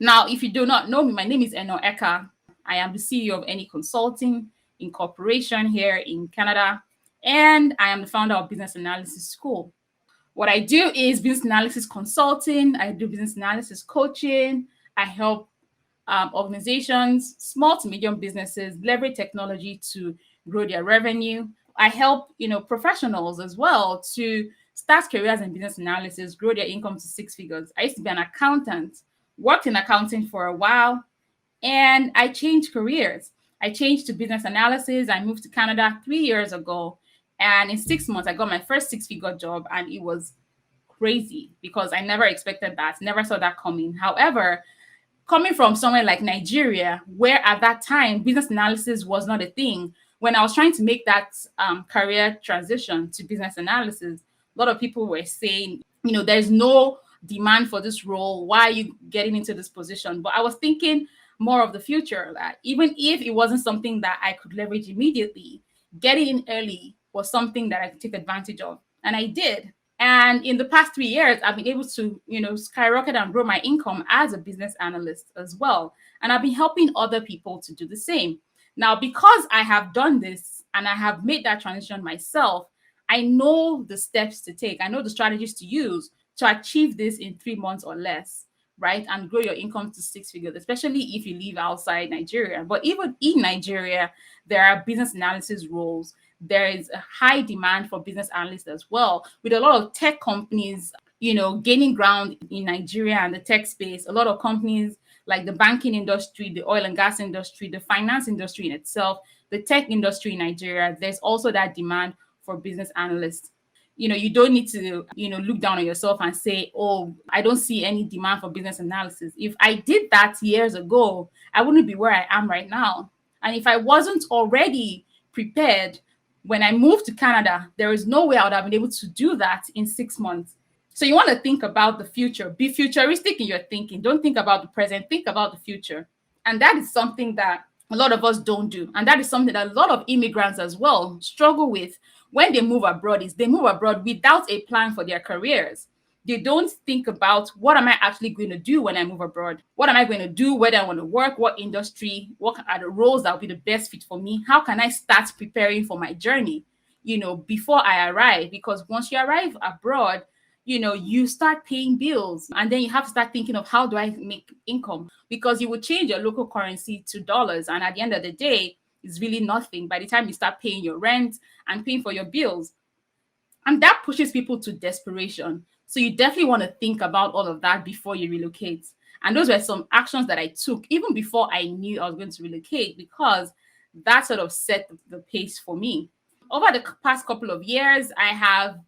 Now, if you do not know me, my name is Eno Eka. I am the CEO of Any Consulting Incorporation here in Canada, and I am the founder of Business Analysis School. What I do is business analysis consulting, I do business analysis coaching, I help organizations, small to medium businesses leverage technology to grow their revenue. I help professionals as well to start careers in business analysis, grow their income to six figures. I used to be an accountant, worked in accounting for a while, and I changed careers. I changed to business analysis. I moved to Canada 3 years ago, and in 6 months, I got my first six-figure job, and it was crazy because I never expected that, never saw that coming. However, coming from somewhere like Nigeria, where at that time business analysis was not a thing, when I was trying to make that career transition to business analysis, a lot of people were saying, there's no demand for this role. Why are you getting into this position? But I was thinking more of the future, that even if it wasn't something that I could leverage immediately, getting in early was something that I could take advantage of. And I did. And in the past 3 years, I've been able to, skyrocket and grow my income as a business analyst as well. And I've been helping other people to do the same. Now, because I have done this and I have made that transition myself, I know the steps to take. I know the strategies to use to achieve this in 3 months or less, right? And grow your income to six figures, especially if you live outside Nigeria. But even in Nigeria, there are business analysis roles. There is a high demand for business analysts as well, with a lot of tech companies, gaining ground in Nigeria and the tech space. A lot of companies like the banking industry, the oil and gas industry, the finance industry in itself, the tech industry in Nigeria, there's also that demand for business analysts. You don't need to, look down on yourself and say, oh, I don't see any demand for business analysis. If I did that years ago, I wouldn't be where I am right now. And if I wasn't already prepared, when I moved to Canada, there is no way I would have been able to do that in 6 months. So you want to think about the future. Be futuristic in your thinking. Don't think about the present. Think about the future. And that is something that a lot of us don't do. And that is something that a lot of immigrants as well struggle with when they move abroad, is they move abroad without a plan for their careers. They don't think about, what am I actually going to do when I move abroad? What am I going to do? Where do I want to work? What industry? What are the roles that will be the best fit for me? How can I start preparing for my journey, before I arrive? Because once you arrive abroad, you start paying bills, and then you have to start thinking of, how do I make income? Because you would change your local currency to dollars, and at the end of the day, it's really nothing by the time you start paying your rent and paying for your bills. And that pushes people to desperation. So you definitely want to think about all of that before you relocate. And those were some actions that I took even before I knew I was going to relocate, because that sort of set the pace for me. Over the past couple of years, I have,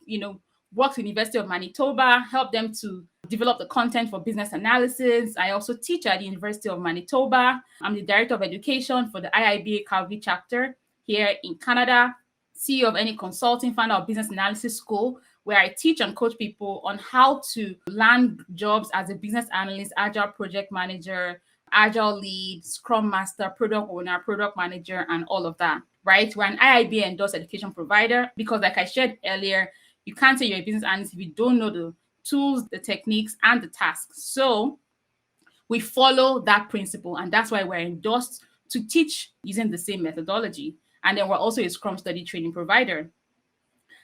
worked with University of Manitoba, helped them to develop the content for business analysis. I also teach at the University of Manitoba. I'm the Director of Education for the IIBA Calgary chapter here in Canada, CEO of Any Consulting, founder of Business Analysis School, where I teach and coach people on how to land jobs as a business analyst, agile project manager, agile lead, scrum master, product owner, product manager, and all of that, right? We're an IIBA endorsed education provider because, like I shared earlier, you can't say you're a business analyst if you don't know the tools, the techniques, and the tasks. So we follow that principle, and that's why we're endorsed to teach using the same methodology. And then we're also a Scrum study training provider.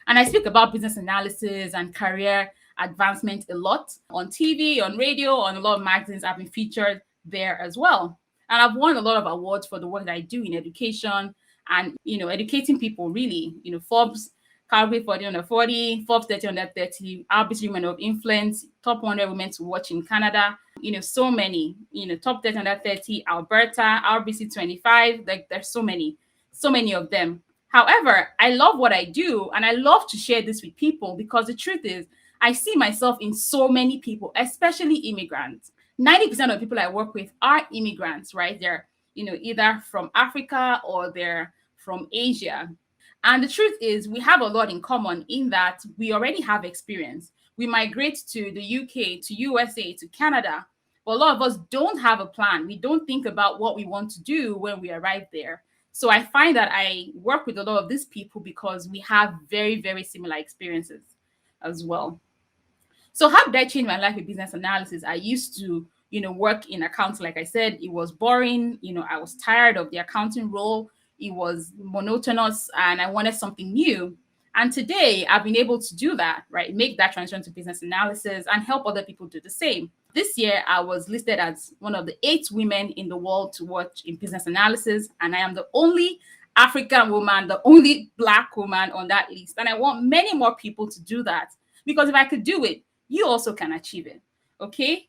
And I speak about business analysis and career advancement a lot on TV, on radio, on a lot of magazines. I've been featured there as well. And I've won a lot of awards for the work that I do in education and, educating people really. Forbes, Calgary 40 under 40, Forbes 30 under 30, RBC Women of Influence, top 100 women to watch in Canada. So many, top 30 under 30, Alberta, RBC 25, like there's so many of them. However, I love what I do, and I love to share this with people, because the truth is, I see myself in so many people, especially immigrants. 90% of people I work with are immigrants, right? They're, either from Africa or they're from Asia. And the truth is, we have a lot in common in that we already have experience. We migrate to the UK, to USA, to Canada, but a lot of us don't have a plan. We don't think about what we want to do when we arrive there. So I find that I work with a lot of these people because we have very, very similar experiences as well. So how did I change my life with business analysis? I used to work in accounting. Like I said, it was boring. I was tired of the accounting role. It was monotonous and I wanted something new. And today I've been able to do that, right? Make that transition to business analysis and help other people do the same. This year, I was listed as one of the 8 women in the world to work in business analysis. And I am the only African woman, the only Black woman on that list. And I want many more people to do that because if I could do it, you also can achieve it. Okay.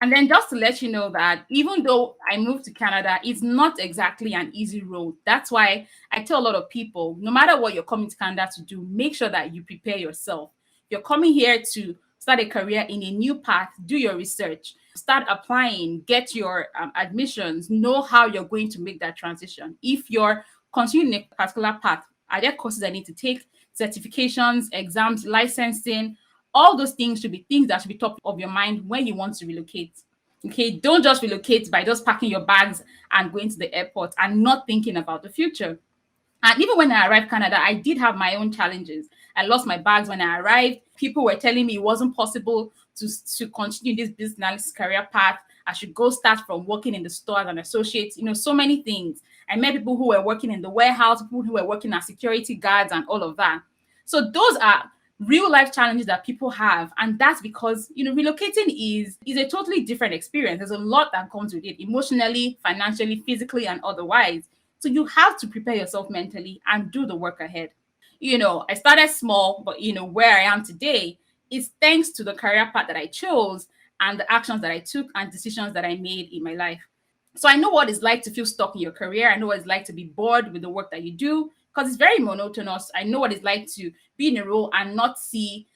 And then just to let you know that even though I moved to Canada, it's not exactly an easy road. That's why I tell a lot of people, no matter what you're coming to Canada to do, make sure that you prepare yourself. If you're coming here to start a career in a new path, do your research, start applying, get your admissions, know how you're going to make that transition. If you're continuing a particular path, are there courses I need to take, certifications, exams, licensing? All those things should be things that should be top of your mind when you want to relocate. Okay, don't just relocate by just packing your bags and going to the airport and not thinking about the future. And even when I arrived Canada, I did have my own challenges. I lost my bags when I arrived. People were telling me it wasn't possible to continue this business analysis career path. I should go start from working in the store as an associate, so many things. I met people who were working in the warehouse, people who were working as security guards and all of that. So those are real life challenges that people have, and that's because relocating is a totally different experience. There's a lot that comes with it, emotionally, financially, physically, and otherwise. So you have to prepare yourself mentally and do the work ahead. I started small, but where I am today is thanks to the career path that I chose and the actions that I took and decisions that I made in my life. So I know what it's like to feel stuck in your career. I know what it's like to be bored with the work that you do because it's very monotonous. I know what it's like to be in a role and not see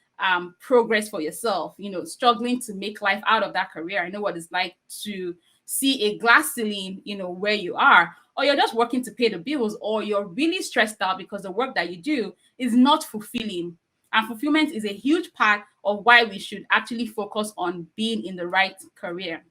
progress for yourself, struggling to make life out of that career. I know what it's like to see a glass ceiling, where you are, or you're just working to pay the bills, or you're really stressed out because the work that you do is not fulfilling. And fulfillment is a huge part of why we should actually focus on being in the right career.